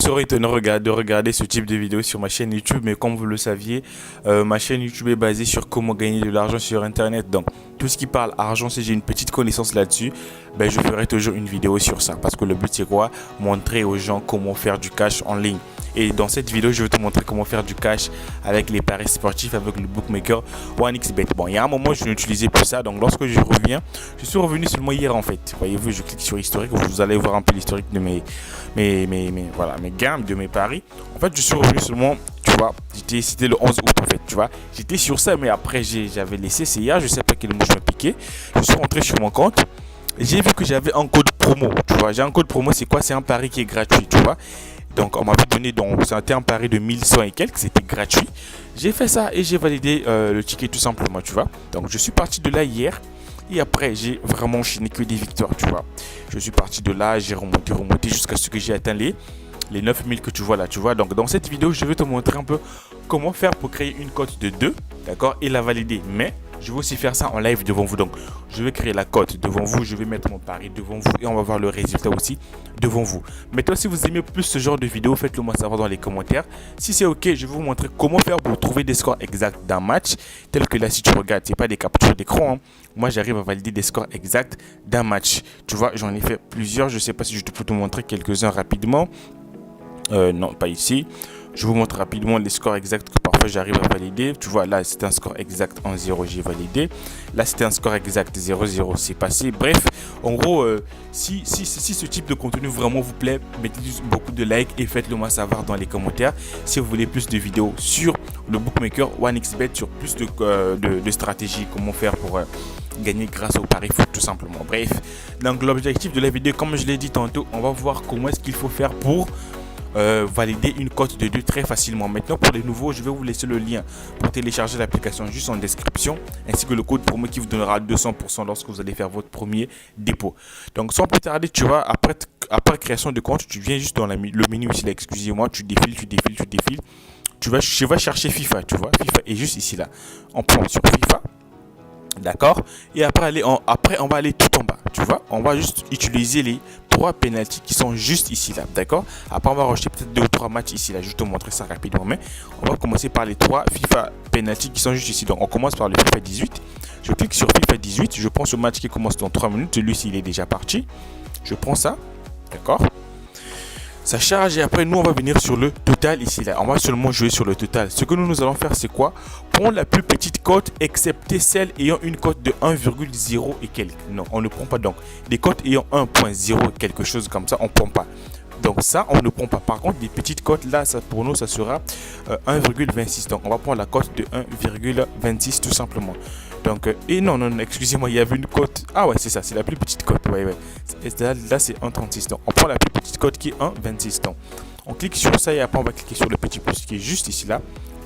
serait étonnant de regarder ce type de vidéo sur ma chaîne YouTube, mais comme vous le saviez, ma chaîne YouTube est basée sur comment gagner de l'argent sur Internet. Donc, tout ce qui parle argent, si j'ai une petite connaissance là-dessus, ben, je ferai toujours une vidéo sur ça. Parce que le but, c'est quoi? Montrer aux gens comment faire du cash en ligne. Et dans cette vidéo, je vais te montrer comment faire du cash avec les paris sportifs, avec le bookmaker OneXBet. Bon, il y a un moment, je l'utilisais pour ça. Donc, lorsque je reviens, je suis revenu seulement hier en fait. Voyez-vous, je clique sur historique. Vous allez voir un peu l'historique de mes gammes, de mes paris. En fait, je suis revenu seulement, tu vois, c'était le 11 août en fait, tu vois. J'étais sur ça, mais après, j'avais laissé. C'est hier, je sais pas quel mot je me piquais. Je suis rentré sur mon compte. J'ai vu que j'avais un code promo, tu vois. J'ai un code promo, c'est quoi? C'est un pari qui est gratuit, tu vois. Donc, on m'avait donné, donc, c'était un pari de 1100 et quelques, c'était gratuit. J'ai fait ça et j'ai validé le ticket tout simplement, tu vois. Donc, je suis parti de là hier. Et après, j'ai vraiment enchaîné que des victoires, tu vois. Je suis parti de là, j'ai remonté jusqu'à ce que j'ai atteint les 9000 que tu vois là, tu vois. Donc, dans cette vidéo, je vais te montrer un peu comment faire pour créer une cote de 2, d'accord, et la valider. Mais je vais aussi faire ça en live devant vous. Donc, je vais créer la cote devant vous, je vais mettre mon pari devant vous et on va voir le résultat aussi devant vous. Maintenant, si vous aimez plus ce genre de vidéo, faites-le moi savoir dans les commentaires. Si c'est OK, je vais vous montrer comment faire pour trouver des scores exacts d'un match. Tel que là, si tu regardes, c'est pas des captures d'écran. Hein. Moi, j'arrive à valider des scores exacts d'un match. Tu vois, j'en ai fait plusieurs. Je sais pas si je peux te montrer quelques-uns rapidement. Non, pas ici. Je vous montre rapidement les scores exacts que parfois j'arrive à valider. Tu vois, là, c'est un score exact en 0, j'ai validé. Là, c'était un score exact 0-0, c'est passé. Bref, en gros, si ce type de contenu vraiment vous plaît, mettez beaucoup de likes et faites-le moi savoir dans les commentaires. Si vous voulez plus de vidéos sur le bookmaker OneXBet, sur plus de stratégies, comment faire pour gagner grâce au pari foot tout simplement. Bref, donc l'objectif de la vidéo, comme je l'ai dit tantôt, on va voir comment est-ce qu'il faut faire pour valider une cote de 2 très facilement. Maintenant, pour les nouveaux, je vais vous laisser le lien pour télécharger l'application juste en description, ainsi que le code promo qui vous donnera 200% lorsque vous allez faire votre premier dépôt. Donc, sans plus tarder, tu vois, après création de compte, tu viens juste dans le menu ici là, excusez-moi, tu défiles. Tu vas chercher FIFA, tu vois, FIFA est juste ici là. On prend sur FIFA. D'accord. Et après, on va aller tout en bas. Tu vois, on va juste utiliser les 3 pénaltys qui sont juste ici là. D'accord. Après, on va rejeter peut-être 2 ou 3 matchs ici là. Je vais te montrer ça rapidement. Mais on va commencer par les 3 FIFA pénaltys qui sont juste ici. Donc, on commence par le FIFA 18. Je clique sur FIFA 18. Je prends ce match qui commence dans 3 minutes. Celui-ci, il est déjà parti. Je prends ça. D'accord. Ça charge et après nous on va venir sur le total ici là. On va seulement jouer sur le total. Ce que nous allons faire c'est quoi? Prendre la plus petite cote excepté celle ayant une cote de 1,0 et quelques. Non, on ne prend pas donc. Des cotes ayant 1,0 quelque chose comme ça, on ne prend pas. Donc ça, on ne prend pas. Par contre, des petites cotes là, ça, pour nous, ça sera 1,26. Donc on va prendre la cote de 1,26 tout simplement. Donc, et non, excusez-moi, il y avait une cote. Ah ouais, c'est ça, c'est la plus petite cote. Ouais. Et là, c'est 1,36. Donc, on prend la plus petite cote qui est 1,26. Donc, on clique sur ça et après, on va cliquer sur le petit pouce qui est juste ici là.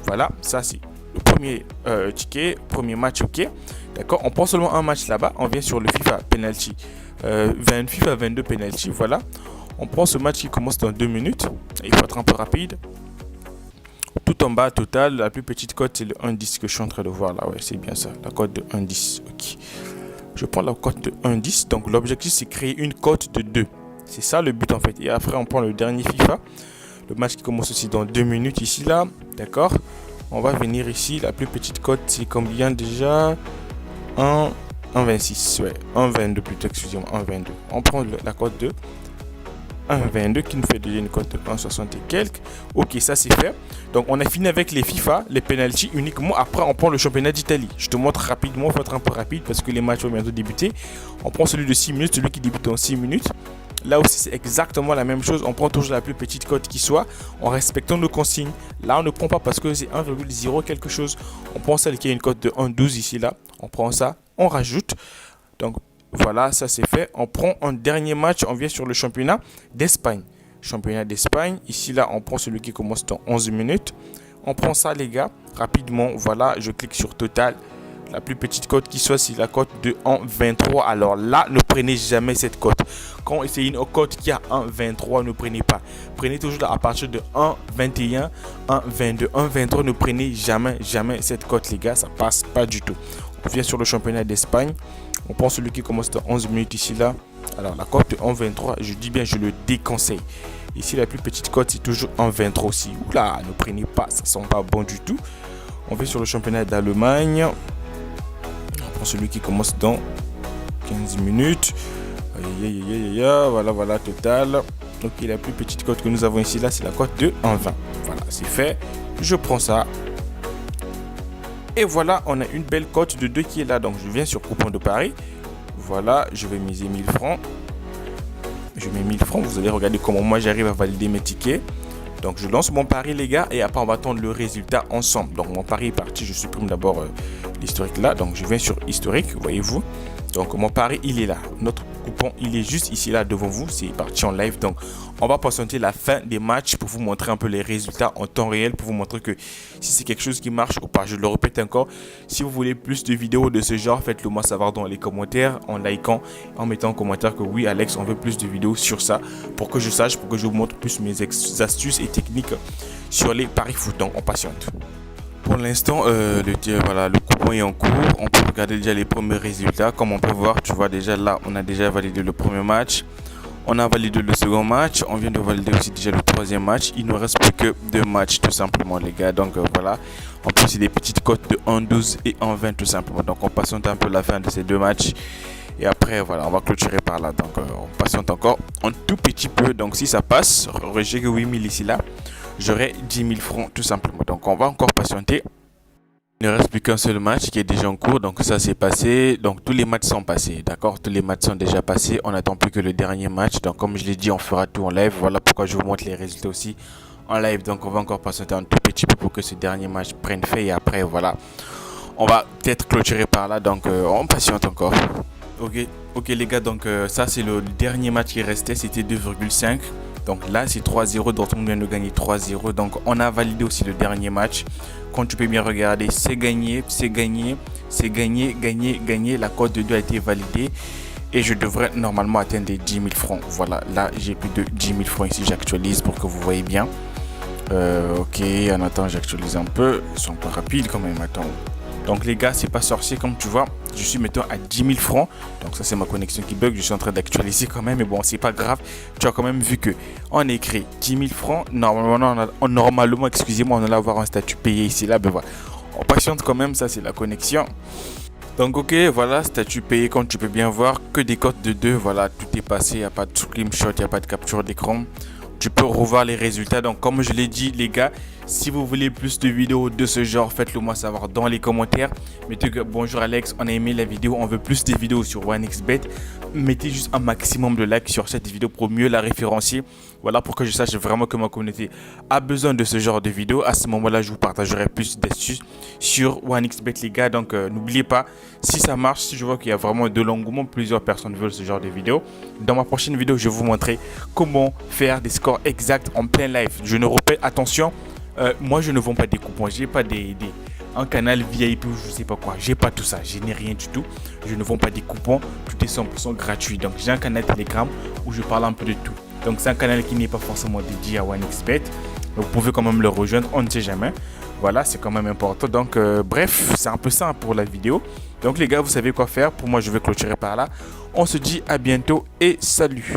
Voilà, ça, c'est le premier ticket, premier match, ok. D'accord, on prend seulement un match là-bas. On vient sur le FIFA Penalty. FIFA 22 Penalty, voilà. On prend ce match qui commence dans 2 minutes. Il faut être un peu rapide. Tout en bas, total, la plus petite cote, c'est le 1,10 que je suis en train de voir là. Ouais, c'est bien ça, la cote de 1,10. Ok. Je prends la cote de 1,10. Donc, l'objectif, c'est créer une cote de 2. C'est ça le but en fait. Et après, on prend le dernier FIFA. Le match qui commence aussi dans 2 minutes ici là. D'accord. On va venir ici. La plus petite cote, c'est combien déjà? 1,26. Ouais, 1,22 plutôt, excusez-moi. 1,22. On prend la cote de 1,22 qui nous fait déjà une cote de 1,60 et quelques. Ok, ça c'est fait. Donc on a fini avec les FIFA, les penalties uniquement. Après on prend le championnat d'Italie. Je te montre rapidement, il faut être un peu rapide parce que les matchs vont bientôt débuter. On prend celui de 6 minutes, celui qui débute en 6 minutes. Là aussi c'est exactement la même chose. On prend toujours la plus petite cote qui soit en respectant nos consignes. Là on ne prend pas parce que c'est 1,0 quelque chose. On prend celle qui a une cote de 1,12 ici là. On prend ça, on rajoute. Donc voilà, ça c'est fait. On prend un dernier match, on vient sur le championnat d'Espagne. Championnat d'Espagne, ici là, on prend celui qui commence dans 11 minutes. On prend ça les gars, rapidement, voilà, je clique sur total. La plus petite cote qui soit, c'est la cote de 1,23. Alors là, ne prenez jamais cette cote. Quand c'est une cote qui a 1,23, ne prenez pas. Prenez toujours à partir de 1,21, 1,22, 1,23. Ne prenez jamais cette cote les gars, ça passe pas du tout. On vient sur le championnat d'Espagne. On prend celui qui commence dans 11 minutes ici là. Alors la cote de 1,23, je dis bien, je le déconseille. Ici, la plus petite cote, c'est toujours en 23 aussi. Oula, ne prenez pas, ça sent pas bon du tout. On va sur le championnat d'Allemagne. On prend celui qui commence dans 15 minutes. Voilà, total. Donc, la plus petite cote que nous avons ici, là, c'est la cote de 1,20. Voilà, c'est fait. Je prends ça. Et voilà, on a une belle cote de 2 qui est là. Donc, je viens sur coupon de Paris. Voilà, je vais miser 1000 francs. Je mets 1000 francs. Vous allez regarder comment moi j'arrive à valider mes tickets. Donc, je lance mon pari, les gars. Et après, on va attendre le résultat ensemble. Donc, mon pari est parti. Je supprime d'abord l'historique là. Donc, je viens sur historique, voyez-vous. Donc, mon pari, il est là. Notre coupon, il est juste ici, là, devant vous. C'est parti en live. Donc, on va patienter la fin des matchs pour vous montrer un peu les résultats en temps réel. Pour vous montrer que si c'est quelque chose qui marche ou pas. Je le répète encore. Si vous voulez plus de vidéos de ce genre, faites-le moi savoir dans les commentaires. En likant, en mettant en commentaire que oui, Alex, on veut plus de vidéos sur ça. Pour que je sache, pour que je vous montre plus mes astuces et techniques sur les paris foot. Donc, on patiente. Pour l'instant, le coupon est en cours. On peut regarder déjà les premiers résultats. Comme on peut voir, tu vois déjà là, on a déjà validé le premier match. On a validé le second match. On vient de valider aussi déjà le troisième match. Il ne reste plus que 2 matchs tout simplement, les gars. Donc voilà. En plus, c'est des petites cotes de 1,12 et 1,20 tout simplement. Donc on patiente un peu la fin de ces 2 matchs. Et après, voilà, on va clôturer par là. Donc on patiente encore un tout petit peu. Donc si ça passe, j'ai que 8000 ici là. J'aurai 10 000 francs tout simplement. Donc on va encore patienter. Il ne reste plus qu'un seul match qui est déjà en cours. Donc ça c'est passé. Donc tous les matchs sont passés. D'accord, tous les matchs sont déjà passés. On n'attend plus que le dernier match. Donc comme je l'ai dit, on fera tout en live. Voilà pourquoi je vous montre les résultats aussi en live. Donc on va encore patienter un tout petit peu pour que ce dernier match prenne fait. Et après voilà, on va peut-être clôturer par là. Donc on patiente encore. Ok les gars, donc ça c'est le dernier match qui restait. C'était 2,5. Donc là, c'est 3-0. Dortmund vient de gagner 3-0. Donc on a validé aussi le dernier match. Quand tu peux bien regarder, c'est gagné, c'est gagné, c'est gagné, gagné, gagné. La cote de 2 a été validée. Et je devrais normalement atteindre les 10 000 francs. Voilà, là, j'ai plus de 10 000 francs ici. J'actualise pour que vous voyez bien. Ok, en attendant, j'actualise un peu. Ils sont pas rapides quand même. Attends. Donc les gars, c'est pas sorcier comme tu vois. Je suis maintenant à 10 000 francs. Donc ça c'est ma connexion qui bug. Je suis en train d'actualiser quand même. Mais bon, c'est pas grave. Tu as quand même vu que on a écrit 10 000 francs. Normalement, excusez-moi, on allait avoir un statut payé ici là. Ben voilà. On patiente quand même. Ça c'est la connexion. Donc ok, voilà, statut payé comme tu peux bien voir. Que des cotes de 2. Voilà, tout est passé. Il n'y a pas de screenshot. Il n'y a pas de capture d'écran. Tu peux revoir les résultats. Donc comme je l'ai dit les gars, si vous voulez plus de vidéos de ce genre, faites-le moi savoir dans les commentaires. Mettez que bonjour Alex, on a aimé la vidéo, on veut plus de vidéos sur OneXBet. Mettez juste un maximum de likes sur cette vidéo pour mieux la référencier. Voilà, pour que je sache vraiment que ma communauté a besoin de ce genre de vidéos. À ce moment-là, je vous partagerai plus d'astuces sur OneXBet les gars. Donc n'oubliez pas, si ça marche, si je vois qu'il y a vraiment de l'engouement, plusieurs personnes veulent ce genre de vidéos. Dans ma prochaine vidéo, je vais vous montrer comment faire des scores exacts en plein live. Je ne répète, attention, moi je ne vends pas des coupons, j'ai pas un canal VIP ou je sais pas quoi, j'ai pas tout ça, je n'ai rien du tout, je ne vends pas des coupons, tout est 100% gratuit. Donc j'ai un canal Telegram où je parle un peu de tout. Donc c'est un canal qui n'est pas forcément dédié à OneXBet, vous pouvez quand même le rejoindre, on ne sait jamais. Voilà, c'est quand même important. Donc bref, c'est un peu ça pour la vidéo. Donc les gars, vous savez quoi faire. Pour moi, je vais clôturer par là. On se dit à bientôt et salut.